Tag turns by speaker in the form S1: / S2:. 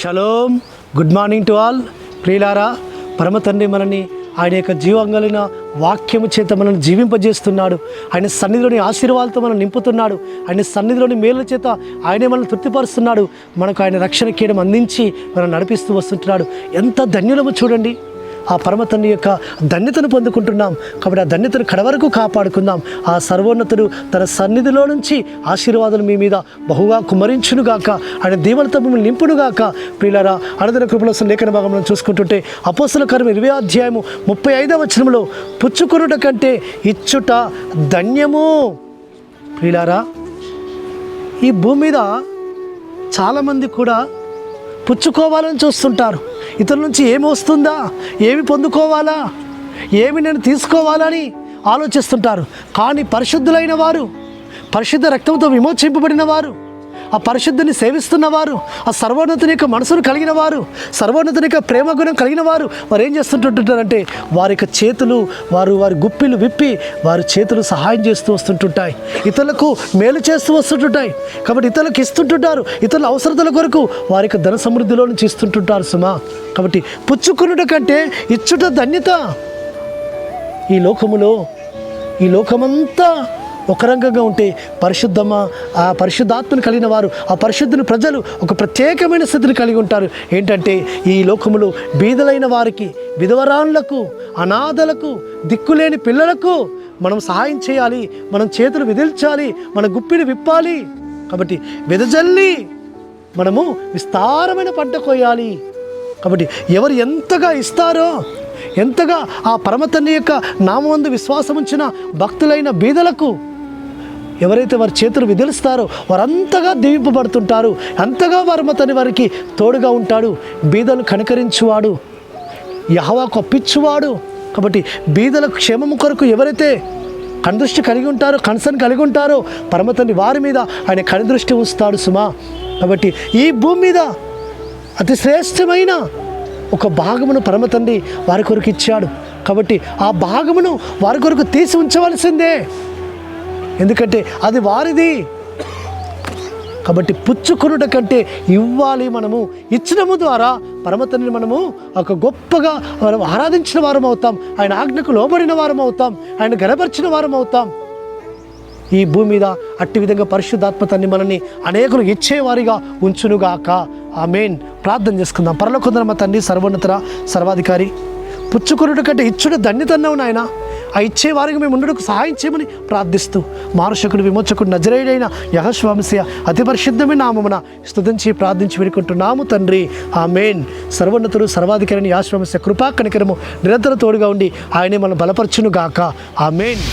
S1: Shalom. Good morning to all. ప్రియులారా, పరమ తండ్రి మనని ఆయన యొక్క జీవంగలిగిన వాక్యము చేత మనల్ని జీవింపజేస్తున్నాడు. ఆయన సన్నిధిలోని ఆశీర్వాదాలతో మనం నింపుతున్నాడు. ఆయన సన్నిధిలోని మేలుల చేత ఆయనే మనల్ని తృప్తిపరుస్తున్నాడు. మనకు ఆయన రక్షణ కీడం అందించి మనం నడిపిస్తూ వస్తుంటున్నాడు. ఎంత ధన్యులము చూడండి. ఆ పరమ తండ్రి యొక్క ధన్యతను పొందుకుంటున్నాం. కాబట్టి ఆ ధన్యతను కడవరకు కాపాడుకుందాం. ఆ సర్వోన్నతుడు తన సన్నిధిలో నుంచి ఆశీర్వాదాలు మీ మీద బహుగా కుమ్మరించునుగాక. ఆయన దీవెనతో మిమ్మల్ని నింపునుగాక. ప్రియులారా, అనుదిన కృపలో లేఖన భాగంలో చూసుకుంటుంటే అపోస్తల కార్యం 20వ అధ్యాయము 35వ వచనంలో పుచ్చుకొనుట కంటే ఇచ్చుట ధన్యము. ప్రియులారా, ఈ భూమి మీద చాలామంది కూడా పుచ్చుకోవాలని చూస్తుంటారు. ఇతరుల నుంచి ఏమి వస్తుందా, ఏమి పొందుకోవాలా, ఏమి నేను తీసుకోవాలని ఆలోచిస్తుంటారు. కానీ పరిశుద్ధులైన వారు, పరిశుద్ధ రక్తంతో విమోచింపబడిన వారు, ఆ పరిశుద్ధిని సేవిస్తున్నవారు, ఆ సర్వోన్నతుని యొక్క మనసును కలిగిన వారు, సర్వోన్నతుని యొక్క ప్రేమ గుణం కలిగిన వారు ఏం చేస్తుంటుంటారంటే వారి యొక్క చేతులు వారి గుప్పిలు విప్పి వారి చేతులు సహాయం చేస్తూ వస్తుంటుంటాయి. ఇతరులకు మేలు చేస్తూ వస్తుంటుంటాయి. కాబట్టి ఇతరులకు ఇస్తుంటుంటారు. ఇతరుల అవసరతల కొరకు వారి యొక్క ధన సమృద్ధిలో నుంచి ఇస్తుంటుంటారు సుమా. కాబట్టి పుచ్చుకునుట కంటే ఇచ్చుట ధన్యత. ఈ లోకమంతా ఒక రంగంగా ఉంటే ఆ పరిశుద్ధాత్మను కలిగిన వారు, ఆ పరిశుద్ధుని ప్రజలు ఒక ప్రత్యేకమైన స్థితిని కలిగి ఉంటారు. ఏంటంటే ఈ లోకములో బీదలైన వారికి, విధవరాన్లకు, అనాథలకు, దిక్కులేని పిల్లలకు మనం సహాయం చేయాలి. మనం చేతులు విదిల్చాలి, మన గుప్పిని విప్పాలి. కాబట్టి వెదజల్లి మనము విస్తారమైన పంట కోయాలి. కాబట్టి ఎవరు ఎంతగా ఇస్తారో, ఎంతగా ఆ పరమతన్ని యొక్క నామందు విశ్వాసం ఉంచిన భక్తులైన బీదలకు ఎవరైతే వారి చేతులు విదిలిస్తారో వారంతగా దీవింపబడుతుంటారు. అంతగా పరమతని వారికి తోడుగా ఉంటాడు. బీదలు కనికరించువాడు, యెహోవాకు అప్పించువాడు. కాబట్టి బీదల క్షేమము కొరకు ఎవరైతే కనుదృష్టి కలిగి ఉంటారో, కన్సర్న్ కలిగి ఉంటారో పరమతని వారి మీద ఆయన కనుదృష్టి ఉంచుతాడు సుమా. కాబట్టి ఈ భూమి మీద అతి శ్రేష్టమైన ఒక భాగమును పరమతండ్రి వారి కొరకు ఇచ్చాడు. కాబట్టి ఆ భాగమును వారి కొరకు తీసి ఉంచవలసిందే, ఎందుకంటే అది వారిది. కాబట్టి పుచ్చుకొనుట కంటే ఇవ్వాలి. మనము ఇచ్చడము ద్వారా పరమతండ్రిని మనము ఒక గొప్పగా మనం ఆరాధించిన వారం అవుతాం. ఆయన ఆజ్ఞకు లోబడిన వారం అవుతాం. ఆయన గణపరిచిన వారం అవుతాం. ఈ భూమి మీద అట్టి విధంగా పరిశుద్ధాత్మతని మనల్ని అనేకులు ఇచ్చేవారిగా ఉంచునుగాక. ఆమేన్. ప్రార్థన చేసుకుందాం. పరలోకమందున్న మా తండ్రి, సర్వోన్నత సర్వాధికారి, పుచ్చుకొనుట కంటే ఇచ్చుట ధన్యత అన్నావు నాయన. ఆ ఇచ్చేవారికి మేము ఉండడానికి సహాయం చేయమని ప్రార్థిస్తూ మారుషకుడు, విమోచకుడు, నజరేయుడైన యెహోషువ మెస్సియా అతి పరిశుద్ధమైన నామమున స్తుతించి ప్రార్థించి వేడుకుంటున్నాము తండ్రి. ఆమేన్. సర్వోన్నతుడు సర్వాధికారిని యెహోషువ మెస్సియా కృపా కనికరము నిరంతరం తోడుగా ఉండి ఆయనే మనం బలపరచునుగాక. ఆమేన్.